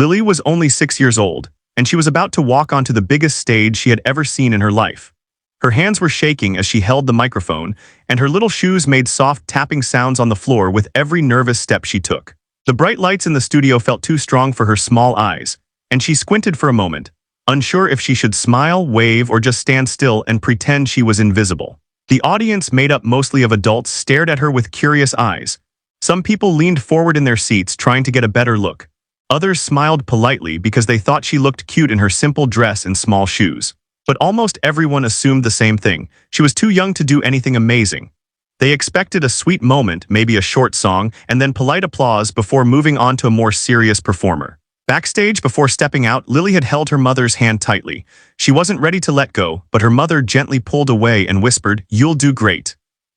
Lily was only 6 years old, and she was about to walk onto the biggest stage she had ever seen in her life. Her hands were shaking as she held the microphone, and her little shoes made soft tapping sounds on the floor with every nervous step she took. The bright lights in the studio felt too strong for her small eyes, and she squinted for a moment, unsure if she should smile, wave, or just stand still and pretend she was invisible. The audience, made up mostly of adults, stared at her with curious eyes. Some people leaned forward in their seats trying to get a better look. Others smiled politely because they thought she looked cute in her simple dress and small shoes. But almost everyone assumed the same thing: she was too young to do anything amazing. They expected a sweet moment, maybe a short song, and then polite applause before moving on to a more serious performer. Backstage, before stepping out, Lily had held her mother's hand tightly. She wasn't ready to let go, but her mother gently pulled away and whispered, "You'll do great."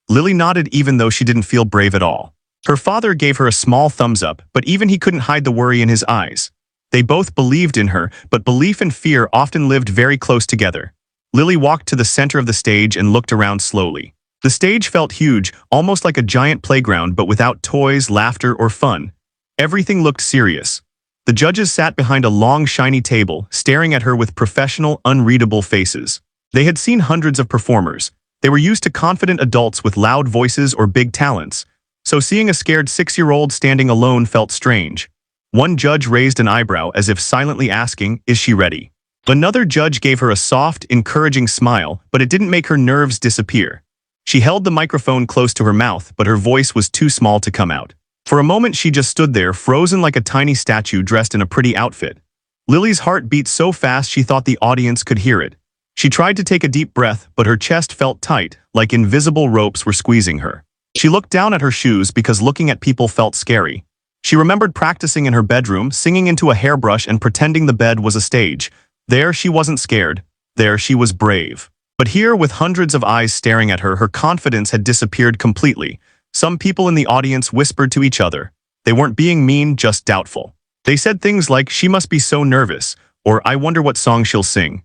Lily nodded even though she didn't feel brave at all. Her father gave her a small thumbs up, but even he couldn't hide the worry in his eyes. They both believed in her, but belief and fear often lived very close together. Lily walked to the center of the stage and looked around slowly. The stage felt huge, almost like a giant playground, but without toys, laughter, or fun. Everything looked serious. The judges sat behind a long, shiny table, staring at her with professional, unreadable faces. They had seen hundreds of performers. They were used to confident adults with loud voices or big talents. So seeing a scared 6-year-old standing alone felt strange. One judge raised an eyebrow as if silently asking, "Is she ready?" Another judge gave her a soft, encouraging smile, but it didn't make her nerves disappear. She held the microphone close to her mouth, but her voice was too small to come out. For a moment she just stood there, frozen like a tiny statue dressed in a pretty outfit. Lily's heart beat so fast she thought the audience could hear it. She tried to take a deep breath, but her chest felt tight, like invisible ropes were squeezing her. She looked down at her shoes because looking at people felt scary. She remembered practicing in her bedroom, singing into a hairbrush and pretending the bed was a stage. There she wasn't scared. There she was brave. But here, with hundreds of eyes staring at her, her confidence had disappeared completely. Some people in the audience whispered to each other. They weren't being mean, just doubtful. They said things like, "She must be so nervous," or "I wonder what song she'll sing."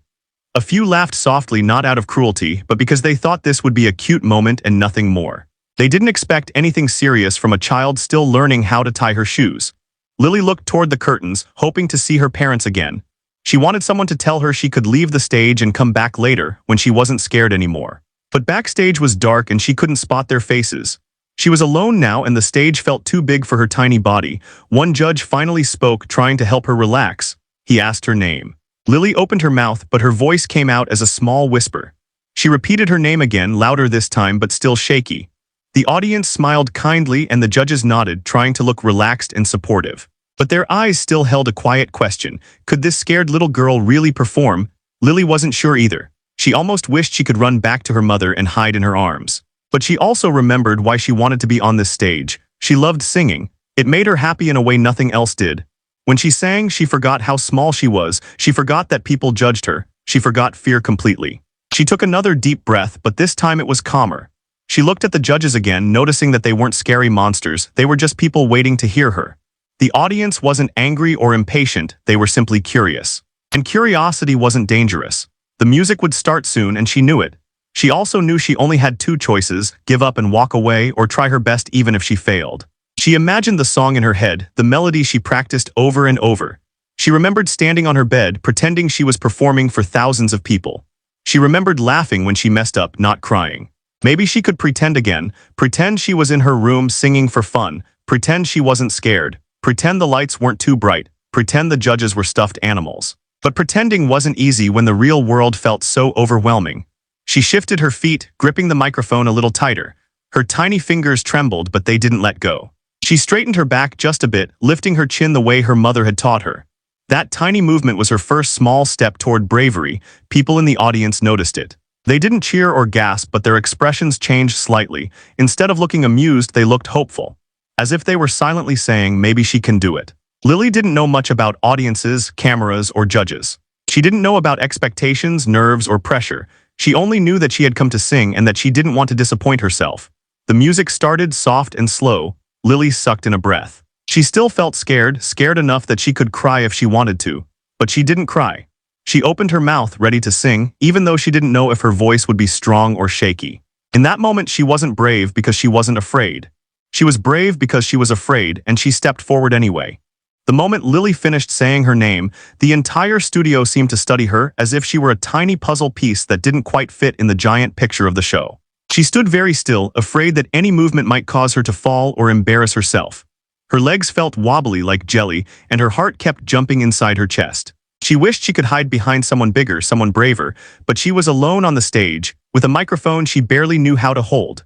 A few laughed softly, not out of cruelty, but because they thought this would be a cute moment and nothing more. They didn't expect anything serious from a child still learning how to tie her shoes. Lily looked toward the curtains, hoping to see her parents again. She wanted someone to tell her she could leave the stage and come back later, when she wasn't scared anymore. But backstage was dark and she couldn't spot their faces. She was alone now, and the stage felt too big for her tiny body. One judge finally spoke, trying to help her relax. He asked her name. Lily opened her mouth, but her voice came out as a small whisper. She repeated her name again, louder this time, but still shaky. The audience smiled kindly and the judges nodded, trying to look relaxed and supportive. But their eyes still held a quiet question. Could this scared little girl really perform? Lily wasn't sure either. She almost wished she could run back to her mother and hide in her arms. But she also remembered why she wanted to be on this stage. She loved singing. It made her happy in a way nothing else did. When she sang, she forgot how small she was. She forgot that people judged her. She forgot fear completely. She took another deep breath, but this time it was calmer. She looked at the judges again, noticing that they weren't scary monsters. They were just people waiting to hear her. The audience wasn't angry or impatient. They were simply curious. And curiosity wasn't dangerous. The music would start soon, and she knew it. She also knew she only had two choices: give up and walk away, or try her best even if she failed. She imagined the song in her head, the melody she practiced over and over. She remembered standing on her bed, pretending she was performing for thousands of people. She remembered laughing when she messed up, not crying. Maybe she could pretend again, pretend she was in her room singing for fun, pretend she wasn't scared, pretend the lights weren't too bright, pretend the judges were stuffed animals. But pretending wasn't easy when the real world felt so overwhelming. She shifted her feet, gripping the microphone a little tighter. Her tiny fingers trembled, but they didn't let go. She straightened her back just a bit, lifting her chin the way her mother had taught her. That tiny movement was her first small step toward bravery. People in the audience noticed it. They didn't cheer or gasp, but their expressions changed slightly. Instead of looking amused, they looked hopeful, as if they were silently saying, maybe she can do it. Lily didn't know much about audiences, cameras, or judges. She didn't know about expectations, nerves, or pressure. She only knew that she had come to sing and that she didn't want to disappoint herself. The music started soft and slow. Lily sucked in a breath. She still felt scared, scared enough that she could cry if she wanted to. But she didn't cry. She opened her mouth, ready to sing, even though she didn't know if her voice would be strong or shaky. In that moment, she wasn't brave because she wasn't afraid. She was brave because she was afraid, and she stepped forward anyway. The moment Lily finished saying her name, the entire studio seemed to study her as if she were a tiny puzzle piece that didn't quite fit in the giant picture of the show. She stood very still, afraid that any movement might cause her to fall or embarrass herself. Her legs felt wobbly like jelly, and her heart kept jumping inside her chest. She wished she could hide behind someone bigger, someone braver, but she was alone on the stage, with a microphone she barely knew how to hold.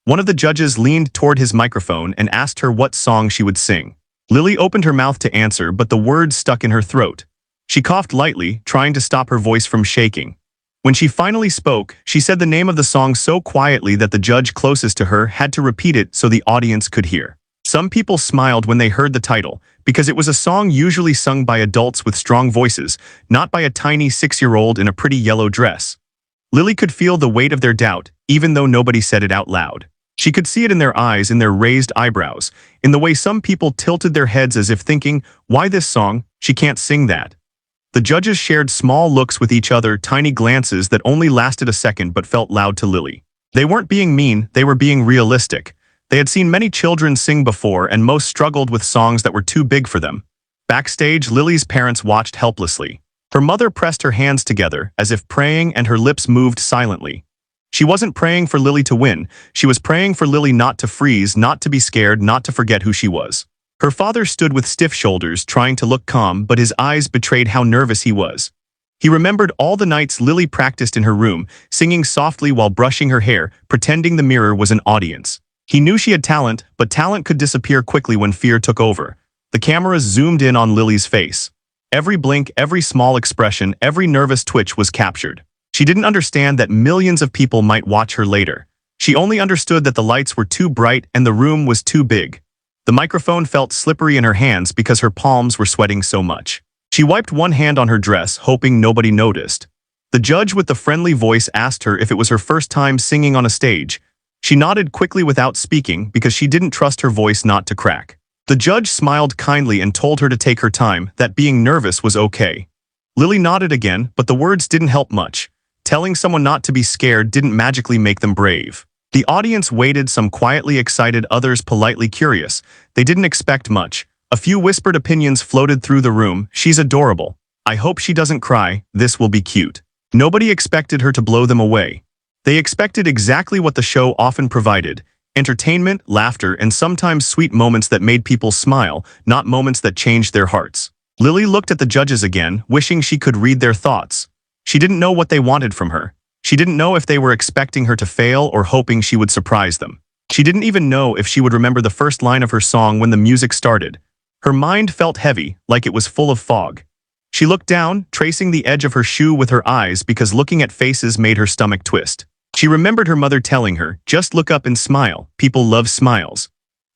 One of the judges leaned toward his microphone and asked her what song she would sing. Lily opened her mouth to answer, but the words stuck in her throat. She coughed lightly, trying to stop her voice from shaking. When she finally spoke, she said the name of the song so quietly that the judge closest to her had to repeat it so the audience could hear. Some people smiled when they heard the title, because it was a song usually sung by adults with strong voices, not by a tiny 6-year-old in a pretty yellow dress. Lily could feel the weight of their doubt, even though nobody said it out loud. She could see it in their eyes, in their raised eyebrows, in the way some people tilted their heads as if thinking, "Why this song? She can't sing that." The judges shared small looks with each other, tiny glances that only lasted a second but felt loud to Lily. They weren't being mean, they were being realistic. They had seen many children sing before, and most struggled with songs that were too big for them. Backstage, Lily's parents watched helplessly. Her mother pressed her hands together, as if praying, and her lips moved silently. She wasn't praying for Lily to win, she was praying for Lily not to freeze, not to be scared, not to forget who she was. Her father stood with stiff shoulders, trying to look calm, but his eyes betrayed how nervous he was. He remembered all the nights Lily practiced in her room, singing softly while brushing her hair, pretending the mirror was an audience. He knew she had talent, but talent could disappear quickly when fear took over. The cameras zoomed in on Lily's face. Every blink, every small expression, every nervous twitch was captured. She didn't understand that millions of people might watch her later. She only understood that the lights were too bright and the room was too big. The microphone felt slippery in her hands because her palms were sweating so much. She wiped one hand on her dress, hoping nobody noticed. The judge with the friendly voice asked her if it was her first time singing on a stage. She nodded quickly without speaking because she didn't trust her voice not to crack. The judge smiled kindly and told her to take her time, that being nervous was okay. Lily nodded again, but the words didn't help much. Telling someone not to be scared didn't magically make them brave. The audience waited, some quietly excited, others politely curious. They didn't expect much. A few whispered opinions floated through the room. "She's adorable. I hope she doesn't cry. This will be cute." Nobody expected her to blow them away. They expected exactly what the show often provided: entertainment, laughter, and sometimes sweet moments that made people smile, not moments that changed their hearts. Lily looked at the judges again, wishing she could read their thoughts. She didn't know what they wanted from her. She didn't know if they were expecting her to fail or hoping she would surprise them. She didn't even know if she would remember the first line of her song when the music started. Her mind felt heavy, like it was full of fog. She looked down, tracing the edge of her shoe with her eyes because looking at faces made her stomach twist. She remembered her mother telling her, "Just look up and smile. People love smiles."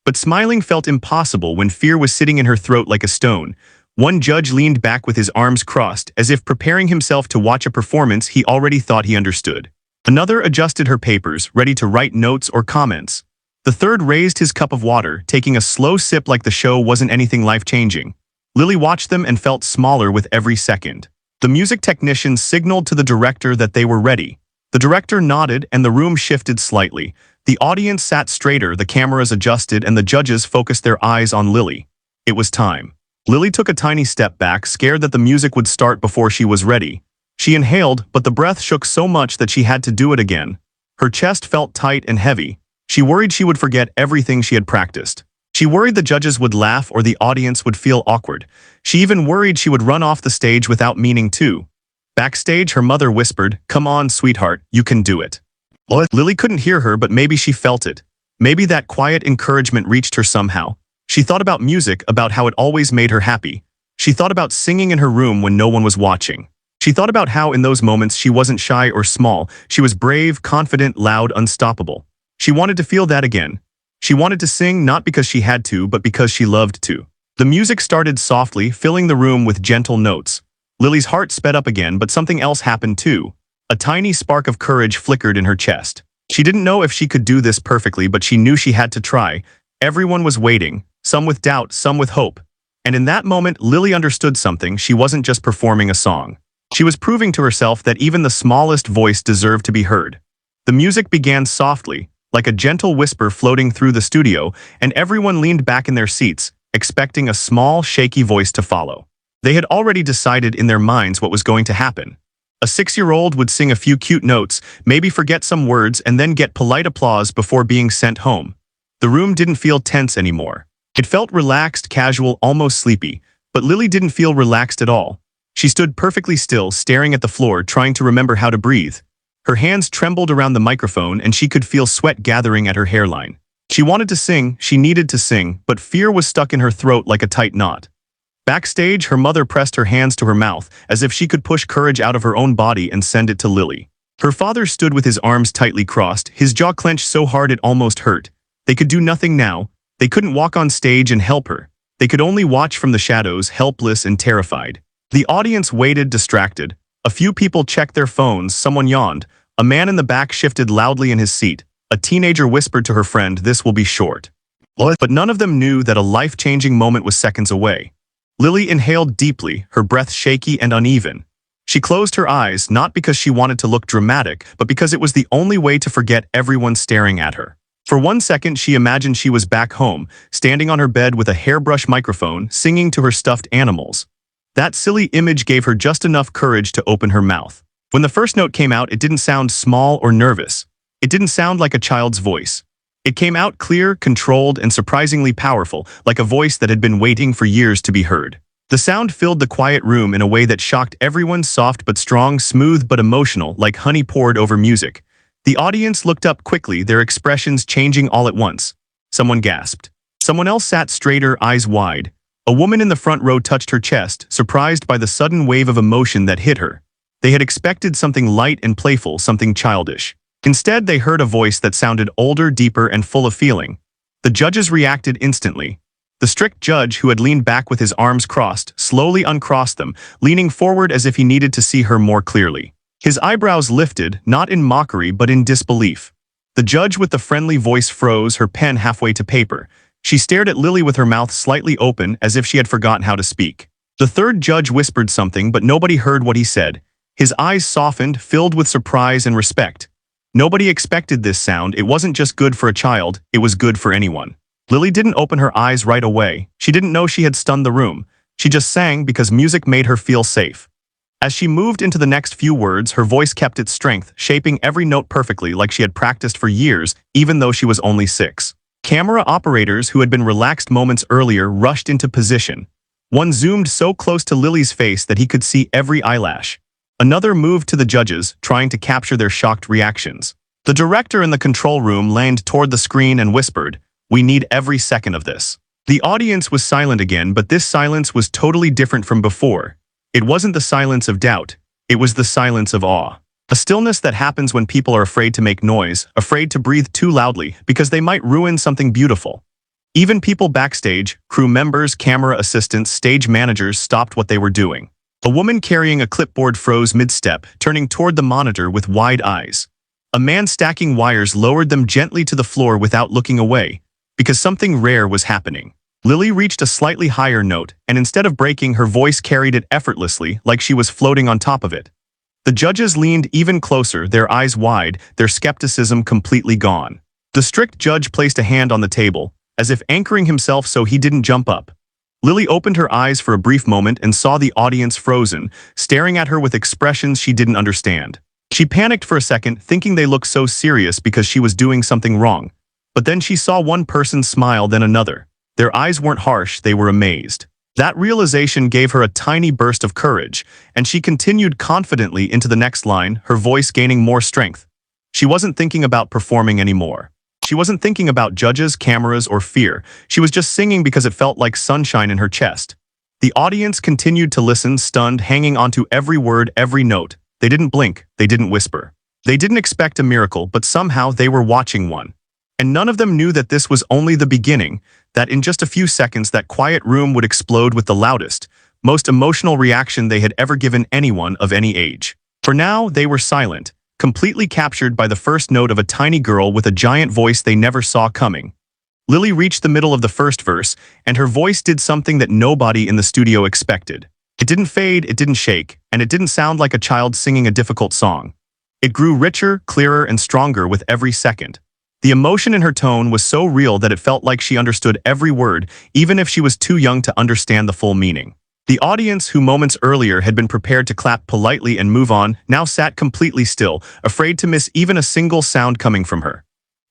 But smiling felt impossible when fear was sitting in her throat like a stone. One judge leaned back with his arms crossed, as if preparing himself to watch a performance he already thought he understood. Another adjusted her papers, ready to write notes or comments. The third raised his cup of water, taking a slow sip like the show wasn't anything life-changing. Lily watched them and felt smaller with every second. The music technician signaled to the director that they were ready. The director nodded and the room shifted slightly. The audience sat straighter, the cameras adjusted, and the judges focused their eyes on Lily. It was time. Lily took a tiny step back, scared that the music would start before she was ready. She inhaled, but the breath shook so much that she had to do it again. Her chest felt tight and heavy. She worried she would forget everything she had practiced. She worried the judges would laugh or the audience would feel awkward. She even worried she would run off the stage without meaning to. Backstage, her mother whispered, "Come on, sweetheart, you can do it." Lily couldn't hear her, but maybe she felt it. Maybe that quiet encouragement reached her somehow. She thought about music, about how it always made her happy. She thought about singing in her room when no one was watching. She thought about how in those moments she wasn't shy or small. She was brave, confident, loud, unstoppable. She wanted to feel that again. She wanted to sing not because she had to, but because she loved to. The music started softly, filling the room with gentle notes. Lily's heart sped up again, but something else happened too. A tiny spark of courage flickered in her chest. She didn't know if she could do this perfectly, but she knew she had to try. Everyone was waiting, some with doubt, some with hope. And in that moment, Lily understood something. She wasn't just performing a song. She was proving to herself that even the smallest voice deserved to be heard. The music began softly, like a gentle whisper floating through the studio, and everyone leaned back in their seats, expecting a small, shaky voice to follow. They had already decided in their minds what was going to happen. A 6-year-old would sing a few cute notes, maybe forget some words, and then get polite applause before being sent home. The room didn't feel tense anymore. It felt relaxed, casual, almost sleepy, but Lily didn't feel relaxed at all. She stood perfectly still, staring at the floor, trying to remember how to breathe. Her hands trembled around the microphone, and she could feel sweat gathering at her hairline. She wanted to sing, she needed to sing, but fear was stuck in her throat like a tight knot. Backstage, her mother pressed her hands to her mouth, as if she could push courage out of her own body and send it to Lily. Her father stood with his arms tightly crossed, his jaw clenched so hard it almost hurt. They could do nothing now. They couldn't walk on stage and help her. They could only watch from the shadows, helpless and terrified. The audience waited, distracted. A few people checked their phones, someone yawned. A man in the back shifted loudly in his seat. A teenager whispered to her friend, "This will be short." But none of them knew that a life-changing moment was seconds away. Lily inhaled deeply, her breath shaky and uneven. She closed her eyes, not because she wanted to look dramatic, but because it was the only way to forget everyone staring at her. For 1 second, she imagined she was back home, standing on her bed with a hairbrush microphone, singing to her stuffed animals. That silly image gave her just enough courage to open her mouth. When the first note came out, it didn't sound small or nervous. It didn't sound like a child's voice. It came out clear, controlled, and surprisingly powerful, like a voice that had been waiting for years to be heard. The sound filled the quiet room in a way that shocked everyone, soft but strong, smooth but emotional, like honey poured over music. The audience looked up quickly, their expressions changing all at once. Someone gasped. Someone else sat straighter, eyes wide. A woman in the front row touched her chest, surprised by the sudden wave of emotion that hit her. They had expected something light and playful, something childish. Instead, they heard a voice that sounded older, deeper, and full of feeling. The judges reacted instantly. The strict judge, who had leaned back with his arms crossed, slowly uncrossed them, leaning forward as if he needed to see her more clearly. His eyebrows lifted, not in mockery but in disbelief. The judge with the friendly voice froze, her pen halfway to paper. She stared at Lily with her mouth slightly open, as if she had forgotten how to speak. The third judge whispered something, but nobody heard what he said. His eyes softened, filled with surprise and respect. Nobody expected this sound. It wasn't just good for a child, it was good for anyone. Lily didn't open her eyes right away. She didn't know she had stunned the room. She just sang because music made her feel safe. As she moved into the next few words, her voice kept its strength, shaping every note perfectly like she had practiced for years, even though she was only 6. Camera operators who had been relaxed moments earlier rushed into position. One zoomed so close to Lily's face that he could see every eyelash. Another moved to the judges, trying to capture their shocked reactions. The director in the control room leaned toward the screen and whispered, "We need every second of this." The audience was silent again, but this silence was totally different from before. It wasn't the silence of doubt, it was the silence of awe. A stillness that happens when people are afraid to make noise, afraid to breathe too loudly, because they might ruin something beautiful. Even people backstage, crew members, camera assistants, stage managers stopped what they were doing. A woman carrying a clipboard froze mid-step, turning toward the monitor with wide eyes. A man stacking wires lowered them gently to the floor without looking away, because something rare was happening. Lily reached a slightly higher note, and instead of breaking, her voice carried it effortlessly, like she was floating on top of it. The judges leaned even closer, their eyes wide, their skepticism completely gone. The strict judge placed a hand on the table, as if anchoring himself so he didn't jump up. Lily opened her eyes for a brief moment and saw the audience frozen, staring at her with expressions she didn't understand. She panicked for a second, thinking they looked so serious because she was doing something wrong. But then she saw one person smile, then another. Their eyes weren't harsh, they were amazed. That realization gave her a tiny burst of courage, and she continued confidently into the next line, her voice gaining more strength. She wasn't thinking about performing anymore. She wasn't thinking about judges, cameras, or fear. She was just singing because it felt like sunshine in her chest. The audience continued to listen, stunned, hanging onto every word, every note. They didn't blink, they didn't whisper. They didn't expect a miracle, but somehow they were watching one. And none of them knew that this was only the beginning, that in just a few seconds that quiet room would explode with the loudest, most emotional reaction they had ever given anyone of any age. For now, they were silent, completely captured by the first note of a tiny girl with a giant voice they never saw coming. Lily reached the middle of the first verse, and her voice did something that nobody in the studio expected. It didn't fade, it didn't shake, and it didn't sound like a child singing a difficult song. It grew richer, clearer, and stronger with every second. The emotion in her tone was so real that it felt like she understood every word, even if she was too young to understand the full meaning. The audience, who moments earlier had been prepared to clap politely and move on, now sat completely still, afraid to miss even a single sound coming from her.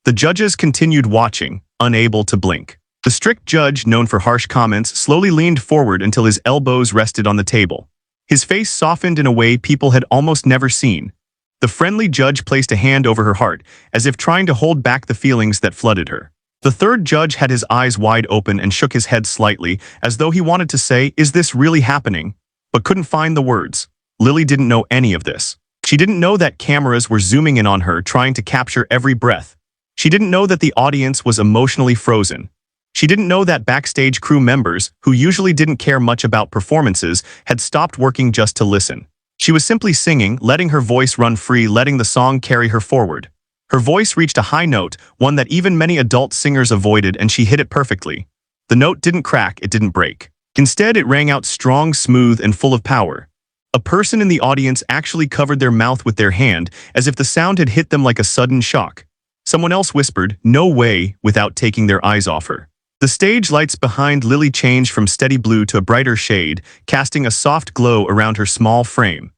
The judges continued watching, unable to blink. The strict judge, known for harsh comments, slowly leaned forward until his elbows rested on the table. His face softened in a way people had almost never seen. The friendly judge placed a hand over her heart, as if trying to hold back the feelings that flooded her. The third judge had his eyes wide open and shook his head slightly, as though he wanted to say, "Is this really happening?" but couldn't find the words. Lily didn't know any of this. She didn't know that cameras were zooming in on her, trying to capture every breath. She didn't know that the audience was emotionally frozen. She didn't know that backstage crew members, who usually didn't care much about performances, had stopped working just to listen. She was simply singing, letting her voice run free, letting the song carry her forward. Her voice reached a high note, one that even many adult singers avoided, and she hit it perfectly. The note didn't crack, it didn't break. Instead, it rang out strong, smooth, and full of power. A person in the audience actually covered their mouth with their hand, as if the sound had hit them like a sudden shock. Someone else whispered, "No way," without taking their eyes off her. The stage lights behind Lily changed from steady blue to a brighter shade, casting a soft glow around her small frame.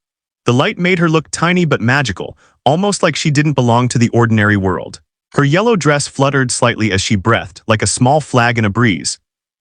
The light made her look tiny but magical, almost like she didn't belong to the ordinary world. Her yellow dress fluttered slightly as she breathed, like a small flag in a breeze.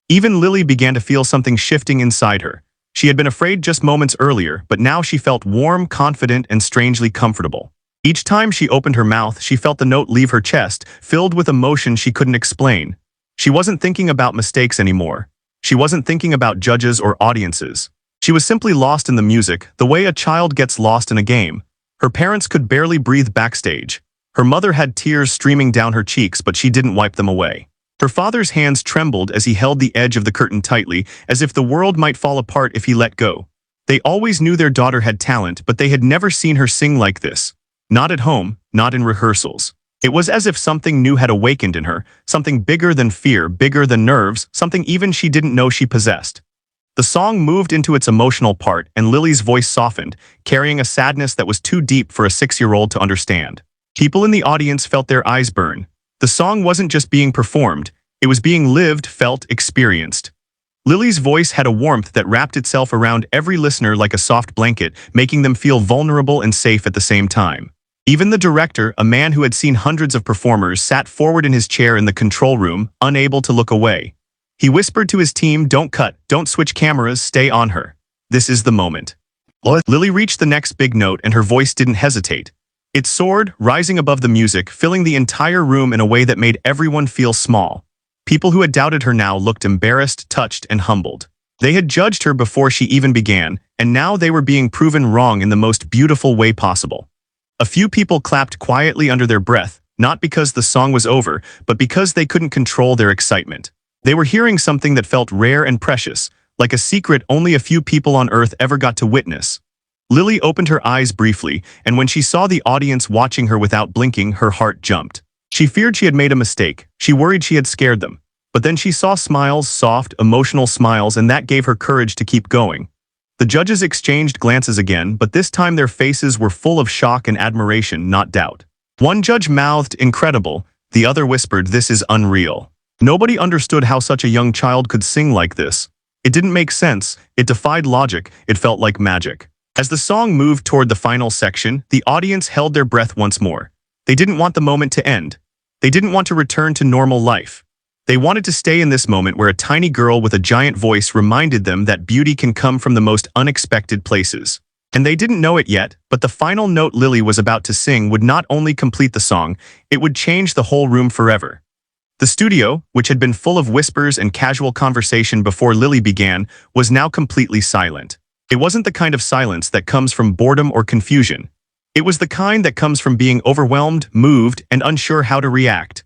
Even Lily began to feel something shifting inside her. She had been afraid just moments earlier, but now she felt warm, confident, and strangely comfortable. Each time she opened her mouth, she felt the note leave her chest, filled with emotion she couldn't explain. She wasn't thinking about mistakes anymore. She wasn't thinking about judges or audiences. She was simply lost in the music, the way a child gets lost in a game. Her parents could barely breathe backstage. Her mother had tears streaming down her cheeks, but she didn't wipe them away. Her father's hands trembled as he held the edge of the curtain tightly, as if the world might fall apart if he let go. They always knew their daughter had talent, but they had never seen her sing like this. Not at home, not in rehearsals. It was as if something new had awakened in her, something bigger than fear, bigger than nerves, something even she didn't know she possessed. The song moved into its emotional part, and Lily's voice softened, carrying a sadness that was too deep for a 6-year-old to understand. People in the audience felt their eyes burn. The song wasn't just being performed, it was being lived, felt, experienced. Lily's voice had a warmth that wrapped itself around every listener like a soft blanket, making them feel vulnerable and safe at the same time. Even the director, a man who had seen hundreds of performers, sat forward in his chair in the control room, unable to look away. He whispered to his team, "Don't cut, don't switch cameras, stay on her. This is the moment." Lily reached the next big note, and her voice didn't hesitate. It soared, rising above the music, filling the entire room in a way that made everyone feel small. People who had doubted her now looked embarrassed, touched, and humbled. They had judged her before she even began, and now they were being proven wrong in the most beautiful way possible. A few people clapped quietly under their breath, not because the song was over, but because they couldn't control their excitement. They were hearing something that felt rare and precious, like a secret only a few people on Earth ever got to witness. Lily opened her eyes briefly, and when she saw the audience watching her without blinking, her heart jumped. She feared she had made a mistake. She worried she had scared them. But then she saw smiles, soft, emotional smiles, and that gave her courage to keep going. The judges exchanged glances again, but this time their faces were full of shock and admiration, not doubt. One judge mouthed, "Incredible." The other whispered, "This is unreal." Nobody understood how such a young child could sing like this. It didn't make sense, it defied logic, it felt like magic. As the song moved toward the final section, the audience held their breath once more. They didn't want the moment to end. They didn't want to return to normal life. They wanted to stay in this moment where a tiny girl with a giant voice reminded them that beauty can come from the most unexpected places. And they didn't know it yet, but the final note Lily was about to sing would not only complete the song, it would change the whole room forever. The studio, which had been full of whispers and casual conversation before Lily began, was now completely silent. It wasn't the kind of silence that comes from boredom or confusion. It was the kind that comes from being overwhelmed, moved, and unsure how to react.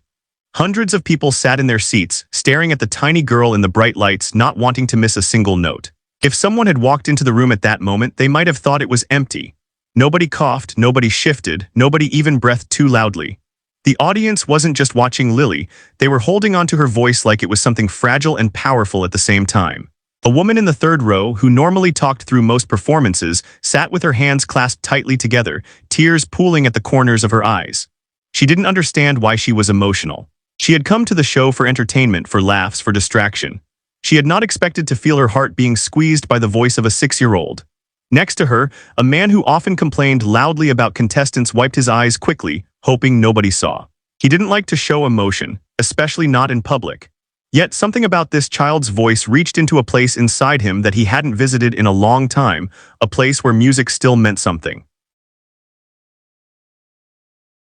Hundreds of people sat in their seats, staring at the tiny girl in the bright lights, not wanting to miss a single note. If someone had walked into the room at that moment, they might have thought it was empty. Nobody coughed, nobody shifted, nobody even breathed too loudly. The audience wasn't just watching Lily, they were holding onto her voice like it was something fragile and powerful at the same time. A woman in the third row, who normally talked through most performances, sat with her hands clasped tightly together, tears pooling at the corners of her eyes. She didn't understand why she was emotional. She had come to the show for entertainment, for laughs, for distraction. She had not expected to feel her heart being squeezed by the voice of a 6-year-old. Next to her, a man who often complained loudly about contestants wiped his eyes quickly, hoping nobody saw. He didn't like to show emotion, especially not in public. Yet something about this child's voice reached into a place inside him that he hadn't visited in a long time, a place where music still meant something.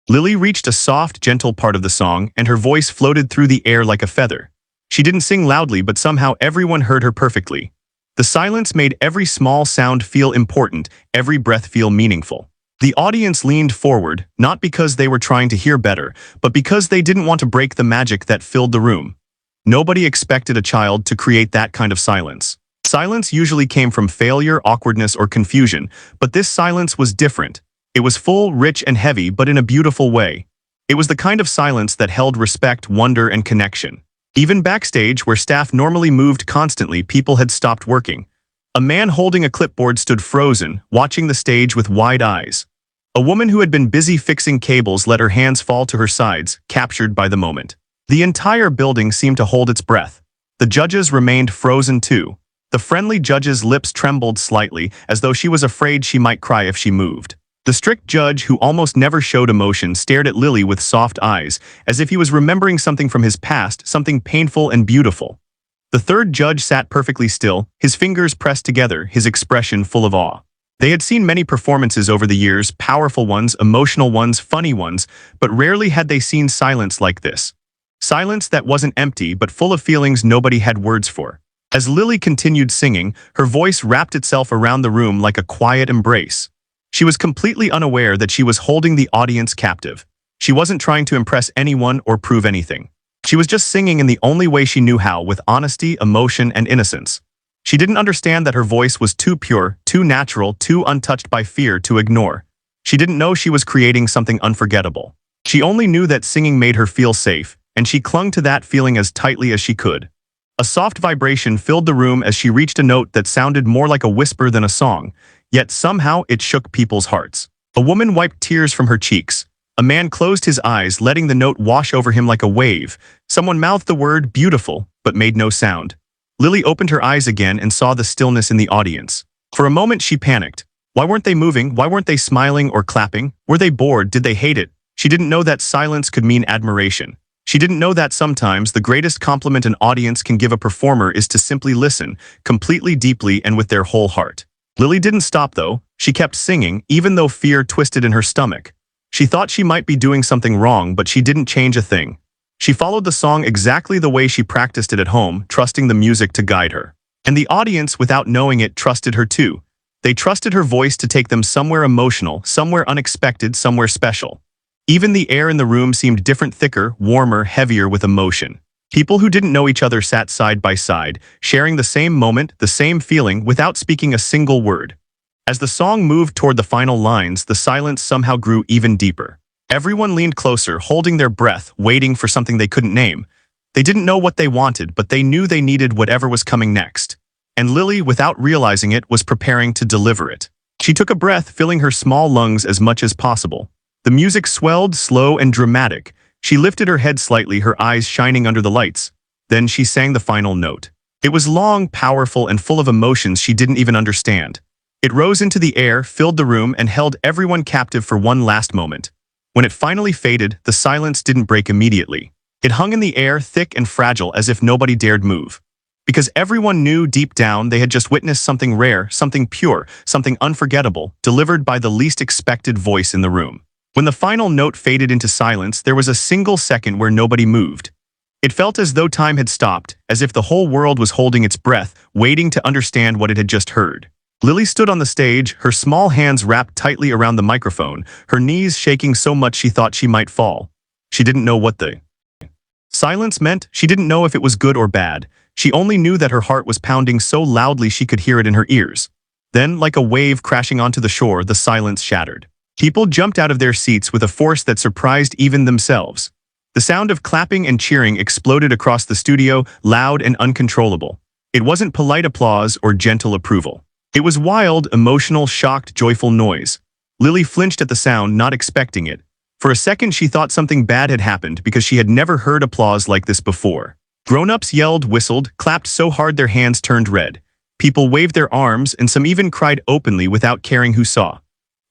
Lily reached a soft, gentle part of the song, and her voice floated through the air like a feather. She didn't sing loudly, but somehow everyone heard her perfectly. The silence made every small sound feel important, every breath feel meaningful. The audience leaned forward, not because they were trying to hear better, but because they didn't want to break the magic that filled the room. Nobody expected a child to create that kind of silence. Silence usually came from failure, awkwardness, or confusion, but this silence was different. It was full, rich, and heavy, but in a beautiful way. It was the kind of silence that held respect, wonder, and connection. Even backstage, where staff normally moved constantly, people had stopped working. A man holding a clipboard stood frozen, watching the stage with wide eyes. A woman who had been busy fixing cables let her hands fall to her sides, captured by the moment. The entire building seemed to hold its breath. The judges remained frozen too. The friendly judge's lips trembled slightly, as though she was afraid she might cry if she moved. The strict judge, who almost never showed emotion, stared at Lily with soft eyes, as if he was remembering something from his past, something painful and beautiful. The third judge sat perfectly still, his fingers pressed together, his expression full of awe. They had seen many performances over the years, powerful ones, emotional ones, funny ones, but rarely had they seen silence like this. Silence that wasn't empty, but full of feelings nobody had words for. As Lily continued singing, her voice wrapped itself around the room like a quiet embrace. She was completely unaware that she was holding the audience captive. She wasn't trying to impress anyone or prove anything. She was just singing in the only way she knew how, with honesty, emotion, and innocence. She didn't understand that her voice was too pure, too natural, too untouched by fear to ignore. She didn't know she was creating something unforgettable. She only knew that singing made her feel safe, and she clung to that feeling as tightly as she could. A soft vibration filled the room as she reached a note that sounded more like a whisper than a song, yet somehow it shook people's hearts. A woman wiped tears from her cheeks. A man closed his eyes, letting the note wash over him like a wave. Someone mouthed the word beautiful, but made no sound. Lily opened her eyes again and saw the stillness in the audience. For a moment she panicked. Why weren't they moving? Why weren't they smiling or clapping? Were they bored? Did they hate it? She didn't know that silence could mean admiration. She didn't know that sometimes the greatest compliment an audience can give a performer is to simply listen, completely, deeply, and with their whole heart. Lily didn't stop though. She kept singing, even though fear twisted in her stomach. She thought she might be doing something wrong, but she didn't change a thing. She followed the song exactly the way she practiced it at home, trusting the music to guide her. And the audience, without knowing it, trusted her too. They trusted her voice to take them somewhere emotional, somewhere unexpected, somewhere special. Even the air in the room seemed different, thicker, warmer, heavier with emotion. People who didn't know each other sat side by side, sharing the same moment, the same feeling, without speaking a single word. As the song moved toward the final lines, the silence somehow grew even deeper. Everyone leaned closer, holding their breath, waiting for something they couldn't name. They didn't know what they wanted, but they knew they needed whatever was coming next. And Lily, without realizing it, was preparing to deliver it. She took a breath, filling her small lungs as much as possible. The music swelled, slow and dramatic. She lifted her head slightly, her eyes shining under the lights. Then she sang the final note. It was long, powerful, and full of emotions she didn't even understand. It rose into the air, filled the room, and held everyone captive for one last moment. When it finally faded, the silence didn't break immediately. It hung in the air, thick and fragile, as if nobody dared move. Because everyone knew deep down they had just witnessed something rare, something pure, something unforgettable, delivered by the least expected voice in the room. When the final note faded into silence, there was a single second where nobody moved. It felt as though time had stopped, as if the whole world was holding its breath, waiting to understand what it had just heard. Lily stood on the stage, her small hands wrapped tightly around the microphone, her knees shaking so much she thought she might fall. She didn't know what the silence meant. She didn't know if it was good or bad. She only knew that her heart was pounding so loudly she could hear it in her ears. Then, like a wave crashing onto the shore, the silence shattered. People jumped out of their seats with a force that surprised even themselves. The sound of clapping and cheering exploded across the studio, loud and uncontrollable. It wasn't polite applause or gentle approval. It was wild, emotional, shocked, joyful noise. Lily flinched at the sound, not expecting it. For a second she thought something bad had happened because she had never heard applause like this before. Grown-ups yelled, whistled, clapped so hard their hands turned red. People waved their arms and some even cried openly without caring who saw.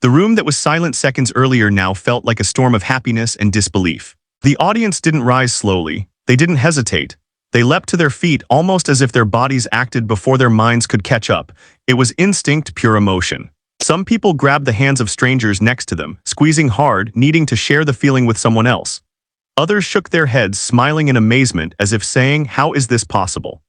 The room that was silent seconds earlier now felt like a storm of happiness and disbelief. The audience didn't rise slowly. They didn't hesitate. They leapt to their feet almost as if their bodies acted before their minds could catch up. It was instinct, pure emotion. Some people grabbed the hands of strangers next to them, squeezing hard, needing to share the feeling with someone else. Others shook their heads, smiling in amazement as if saying, "How is this possible?"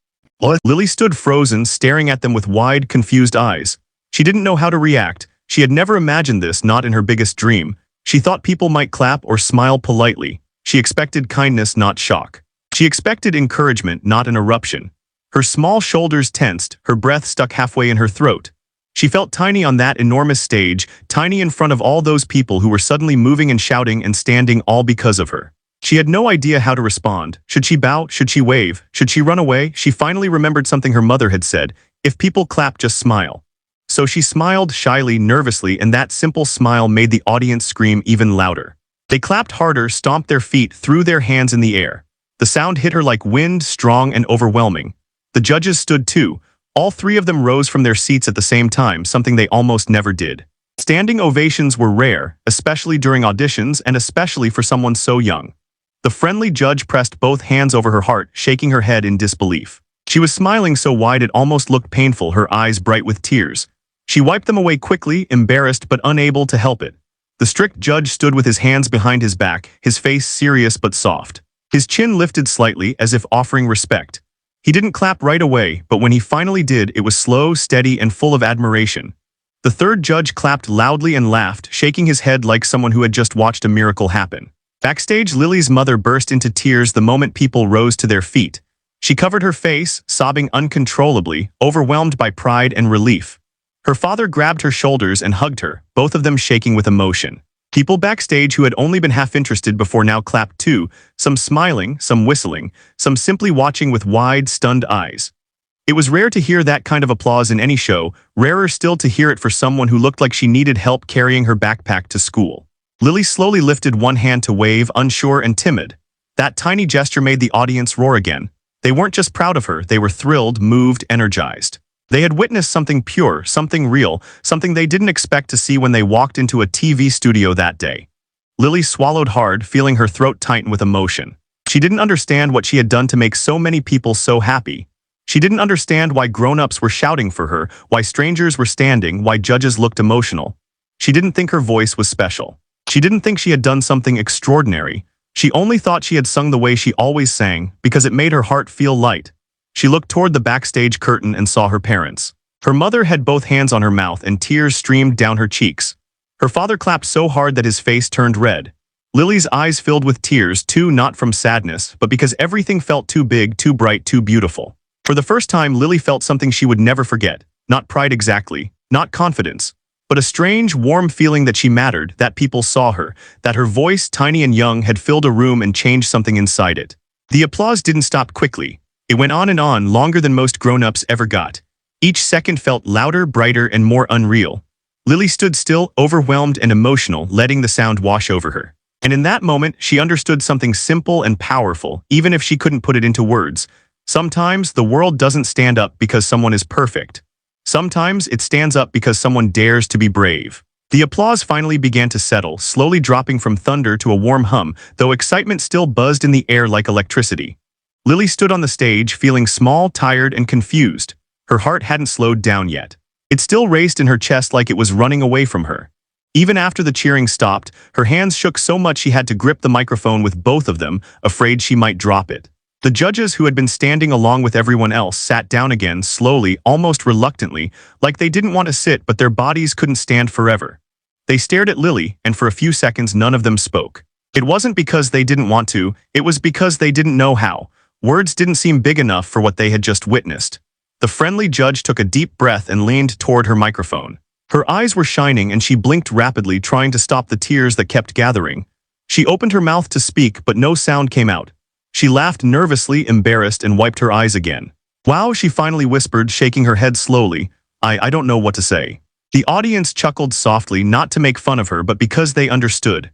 Lily stood frozen, staring at them with wide, confused eyes. She didn't know how to react. She had never imagined this, not in her biggest dream. She thought people might clap or smile politely. She expected kindness, not shock. She expected encouragement, not an eruption. Her small shoulders tensed, her breath stuck halfway in her throat. She felt tiny on that enormous stage, tiny in front of all those people who were suddenly moving and shouting and standing all because of her. She had no idea how to respond. Should she bow? Should she wave? Should she run away? She finally remembered something her mother had said: "If people clap, just smile." So she smiled shyly, nervously, and that simple smile made the audience scream even louder. They clapped harder, stomped their feet, threw their hands in the air. The sound hit her like wind, strong and overwhelming. The judges stood too. All three of them rose from their seats at the same time, something they almost never did. Standing ovations were rare, especially during auditions and especially for someone so young. The friendly judge pressed both hands over her heart, shaking her head in disbelief. She was smiling so wide it almost looked painful, her eyes bright with tears. She wiped them away quickly, embarrassed but unable to help it. The strict judge stood with his hands behind his back, his face serious but soft. His chin lifted slightly as if offering respect. He didn't clap right away, but when he finally did, it was slow, steady, and full of admiration. The third judge clapped loudly and laughed, shaking his head like someone who had just watched a miracle happen. Backstage, Lily's mother burst into tears the moment people rose to their feet. She covered her face, sobbing uncontrollably, overwhelmed by pride and relief. Her father grabbed her shoulders and hugged her, both of them shaking with emotion. People backstage who had only been half interested before now clapped too, some smiling, some whistling, some simply watching with wide, stunned eyes. It was rare to hear that kind of applause in any show, rarer still to hear it for someone who looked like she needed help carrying her backpack to school. Lily slowly lifted one hand to wave, unsure and timid. That tiny gesture made the audience roar again. They weren't just proud of her, they were thrilled, moved, energized. They had witnessed something pure, something real, something they didn't expect to see when they walked into a TV studio that day. Lily swallowed hard, feeling her throat tighten with emotion. She didn't understand what she had done to make so many people so happy. She didn't understand why grown-ups were shouting for her, why strangers were standing, why judges looked emotional. She didn't think her voice was special. She didn't think she had done something extraordinary. She only thought she had sung the way she always sang, because it made her heart feel light. She looked toward the backstage curtain and saw her parents. Her mother had both hands on her mouth and tears streamed down her cheeks. Her father clapped so hard that his face turned red. Lily's eyes filled with tears, too, not from sadness, but because everything felt too big, too bright, too beautiful. For the first time, Lily felt something she would never forget. Not pride exactly, not confidence, but a strange, warm feeling that she mattered, that people saw her, that her voice, tiny and young, had filled a room and changed something inside it. The applause didn't stop quickly. It went on, longer than most grown-ups ever got. Each second felt louder, brighter, and more unreal. Lily stood still, overwhelmed and emotional, letting the sound wash over her. And in that moment, she understood something simple and powerful, even if she couldn't put it into words. Sometimes the world doesn't stand up because someone is perfect. Sometimes it stands up because someone dares to be brave. The applause finally began to settle, slowly dropping from thunder to a warm hum, though excitement still buzzed in the air like electricity. Lily stood on the stage, feeling small, tired, and confused. Her heart hadn't slowed down yet. It still raced in her chest like it was running away from her. Even after the cheering stopped, her hands shook so much she had to grip the microphone with both of them, afraid she might drop it. The judges, who had been standing along with everyone else, sat down again, slowly, almost reluctantly, like they didn't want to sit but their bodies couldn't stand forever. They stared at Lily, and for a few seconds none of them spoke. It wasn't because they didn't want to, it was because they didn't know how. Words didn't seem big enough for what they had just witnessed. The friendly judge took a deep breath and leaned toward her microphone. Her eyes were shining and she blinked rapidly, trying to stop the tears that kept gathering. She opened her mouth to speak, but no sound came out. She laughed nervously, embarrassed, and wiped her eyes again. "Wow," she finally whispered, shaking her head slowly. I don't know what to say." The audience chuckled softly, not to make fun of her, but because they understood.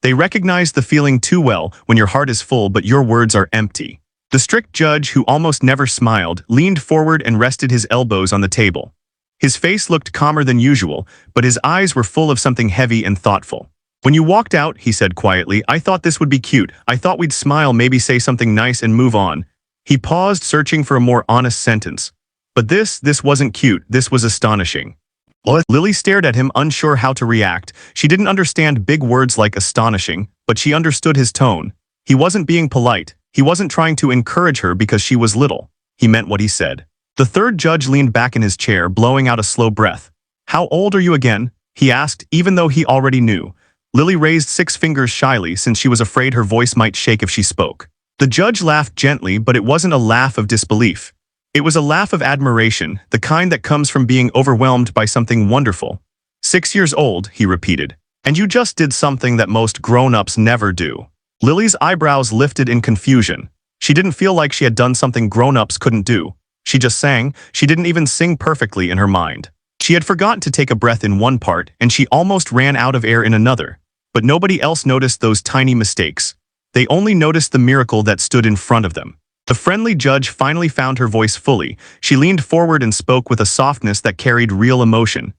They recognized the feeling too well when your heart is full but your words are empty. The strict judge, who almost never smiled, leaned forward and rested his elbows on the table. His face looked calmer than usual, but his eyes were full of something heavy and thoughtful. "When you walked out," he said quietly, "I thought this would be cute. I thought we'd smile, maybe say something nice and move on." He paused, searching for a more honest sentence. But this wasn't cute, this was astonishing. What? Lily stared at him, unsure how to react. She didn't understand big words like astonishing, but she understood his tone. He wasn't being polite. He wasn't trying to encourage her because she was little. He meant what he said. The third judge leaned back in his chair, blowing out a slow breath. "How old are you again?" he asked, even though he already knew. Lily raised 6 fingers shyly, since she was afraid her voice might shake if she spoke. The judge laughed gently, but it wasn't a laugh of disbelief. It was a laugh of admiration, the kind that comes from being overwhelmed by something wonderful. 6 years old, he repeated. "And you just did something that most grown-ups never do." Lily's eyebrows lifted in confusion. She didn't feel like she had done something grown-ups couldn't do. She just sang. She didn't even sing perfectly in her mind. She had forgotten to take a breath in one part, and she almost ran out of air in another. But nobody else noticed those tiny mistakes. They only noticed the miracle that stood in front of them. The friendly judge finally found her voice fully. She leaned forward and spoke with a softness that carried real emotion.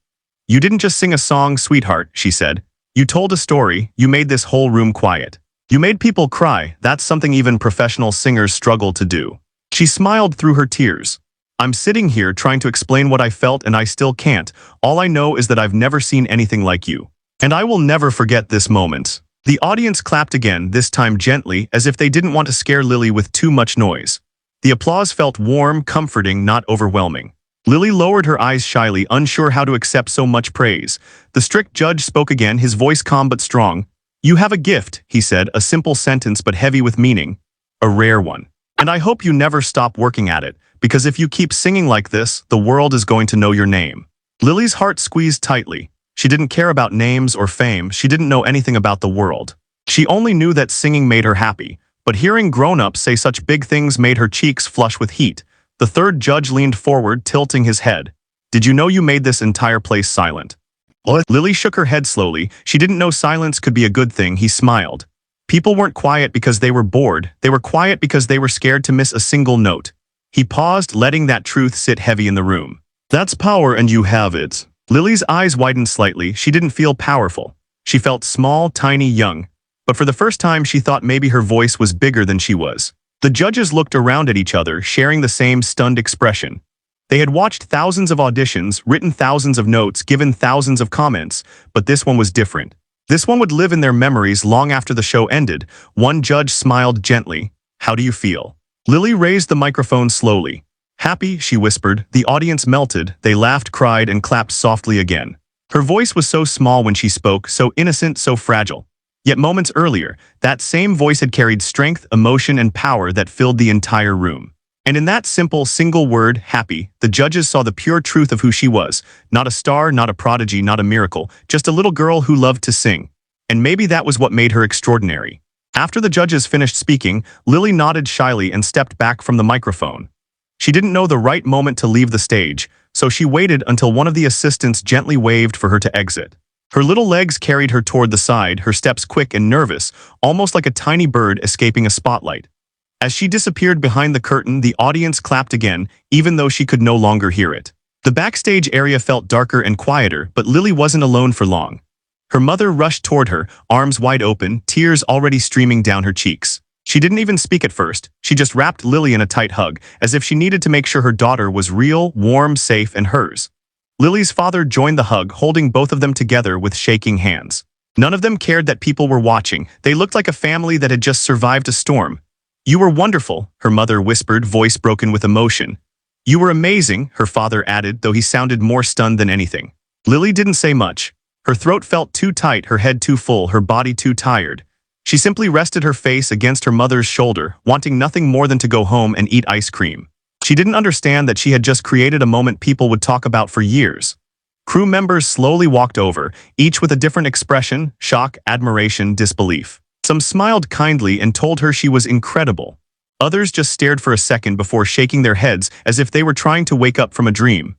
"You didn't just sing a song, sweetheart," she said. "You told a story. You made this whole room quiet. You made people cry. That's something even professional singers struggle to do." She smiled through her tears. "I'm sitting here trying to explain what I felt and I still can't. All I know is that I've never seen anything like you. And I will never forget this moment." The audience clapped again, this time gently, as if they didn't want to scare Lily with too much noise. The applause felt warm, comforting, not overwhelming. Lily lowered her eyes shyly, unsure how to accept so much praise. The strict judge spoke again, his voice calm but strong. "You have a gift," he said, a simple sentence but heavy with meaning. "A rare one. And I hope you never stop working at it, because if you keep singing like this, the world is going to know your name." Lily's heart squeezed tightly. She didn't care about names or fame. She didn't know anything about the world. She only knew that singing made her happy. But hearing grown-ups say such big things made her cheeks flush with heat. The third judge leaned forward, tilting his head. "Did you know you made this entire place silent?" What? Lily shook her head slowly. She didn't know silence could be a good thing. He smiled. "People weren't quiet because they were bored. They were quiet because they were scared to miss a single note." He paused, letting that truth sit heavy in the room. "That's power and you have it." Lily's eyes widened slightly. She didn't feel powerful. She felt small, tiny, young. But for the first time she thought maybe her voice was bigger than she was. The judges looked around at each other, sharing the same stunned expression. They had watched thousands of auditions, written thousands of notes, given thousands of comments, but this one was different. This one would live in their memories long after the show ended. One judge smiled gently. "How do you feel?" Lily raised the microphone slowly. "Happy," she whispered. The audience melted. They laughed, cried, and clapped softly again. Her voice was so small when she spoke, so innocent, so fragile. Yet moments earlier, that same voice had carried strength, emotion, and power that filled the entire room. And in that simple, single word, happy, the judges saw the pure truth of who she was. Not a star, not a prodigy, not a miracle, just a little girl who loved to sing. And maybe that was what made her extraordinary. After the judges finished speaking, Lily nodded shyly and stepped back from the microphone. She didn't know the right moment to leave the stage, so she waited until one of the assistants gently waved for her to exit. Her little legs carried her toward the side, her steps quick and nervous, almost like a tiny bird escaping a spotlight. As she disappeared behind the curtain, the audience clapped again, even though she could no longer hear it. The backstage area felt darker and quieter, but Lily wasn't alone for long. Her mother rushed toward her, arms wide open, tears already streaming down her cheeks. She didn't even speak at first. She just wrapped Lily in a tight hug, as if she needed to make sure her daughter was real, warm, safe, and hers. Lily's father joined the hug, holding both of them together with shaking hands. None of them cared that people were watching. They looked like a family that had just survived a storm. "You were wonderful," her mother whispered, voice broken with emotion. "You were amazing," her father added, though he sounded more stunned than anything. Lily didn't say much. Her throat felt too tight, her head too full, her body too tired. She simply rested her face against her mother's shoulder, wanting nothing more than to go home and eat ice cream. She didn't understand that she had just created a moment people would talk about for years. Crew members slowly walked over, each with a different expression: shock, admiration, disbelief. Some smiled kindly and told her she was incredible. Others just stared for a second before shaking their heads as if they were trying to wake up from a dream.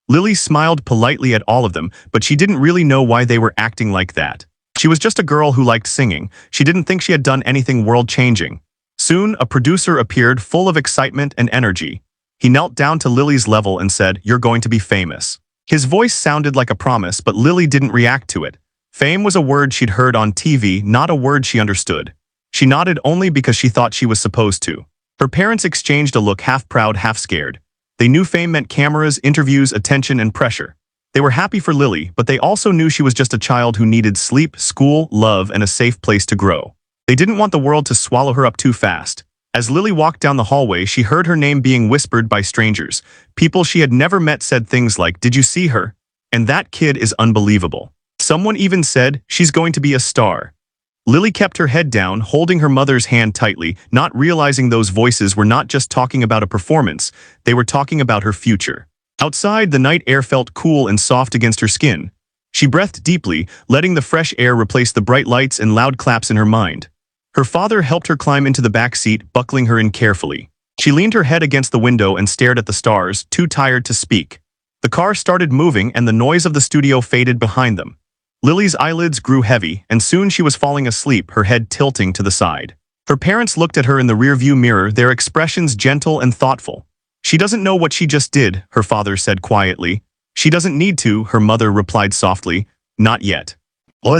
Lily smiled politely at all of them, but she didn't really know why they were acting like that. She was just a girl who liked singing. She didn't think she had done anything world-changing. Soon, a producer appeared full of excitement and energy. He knelt down to Lily's level and said, "You're going to be famous." His voice sounded like a promise, but Lily didn't react to it. Fame was a word she'd heard on TV, not a word she understood. She nodded only because she thought she was supposed to. Her parents exchanged a look, half proud, half scared. They knew fame meant cameras, interviews, attention, and pressure. They were happy for Lily, but they also knew she was just a child who needed sleep, school, love, and a safe place to grow. They didn't want the world to swallow her up too fast. As Lily walked down the hallway, she heard her name being whispered by strangers. People she had never met said things like, "Did you see her? And that kid is unbelievable." Someone even said, "She's going to be a star." Lily kept her head down, holding her mother's hand tightly, not realizing those voices were not just talking about a performance, they were talking about her future. Outside, the night air felt cool and soft against her skin. She breathed deeply, letting the fresh air replace the bright lights and loud claps in her mind. Her father helped her climb into the back seat, buckling her in carefully. She leaned her head against the window and stared at the stars, too tired to speak. The car started moving and the noise of the studio faded behind them. Lily's eyelids grew heavy, and soon she was falling asleep, her head tilting to the side. Her parents looked at her in the rearview mirror, their expressions gentle and thoughtful. "She doesn't know what she just did," her father said quietly. "She doesn't need to," her mother replied softly. "Not yet."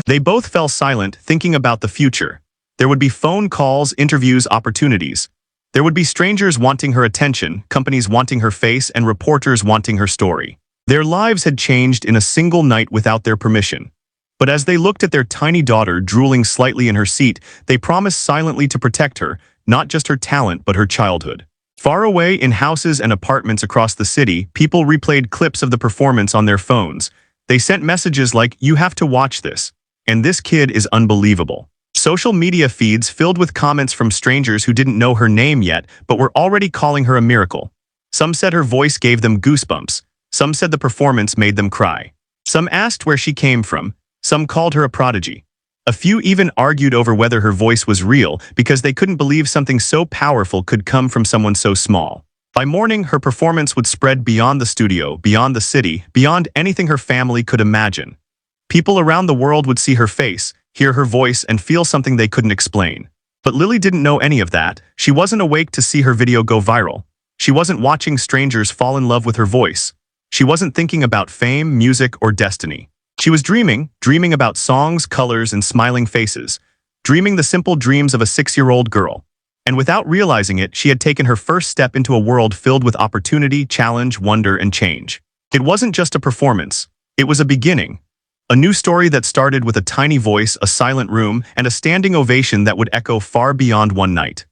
They both fell silent, thinking about the future. There would be phone calls, interviews, opportunities. There would be strangers wanting her attention, companies wanting her face, and reporters wanting her story. Their lives had changed in a single night without their permission. But as they looked at their tiny daughter drooling slightly in her seat, they promised silently to protect her, not just her talent but her childhood. Far away in houses and apartments across the city, people replayed clips of the performance on their phones. They sent messages like, "You have to watch this," and "This kid is unbelievable." Social media feeds filled with comments from strangers who didn't know her name yet but were already calling her a miracle. Some said her voice gave them goosebumps. Some said the performance made them cry. Some asked where she came from. Some called her a prodigy. A few even argued over whether her voice was real because they couldn't believe something so powerful could come from someone so small. By morning, her performance would spread beyond the studio, beyond the city, beyond anything her family could imagine. People around the world would see her face, hear her voice, and feel something they couldn't explain. But Lily didn't know any of that. She wasn't awake to see her video go viral. She wasn't watching strangers fall in love with her voice. She wasn't thinking about fame, music, or destiny. She was dreaming about songs, colors, and smiling faces, dreaming the simple dreams of a 6-year-old girl. And without realizing it, she had taken her first step into a world filled with opportunity, challenge, wonder, and change. It wasn't just a performance. It was a beginning. A new story that started with a tiny voice, a silent room, and a standing ovation that would echo far beyond one night.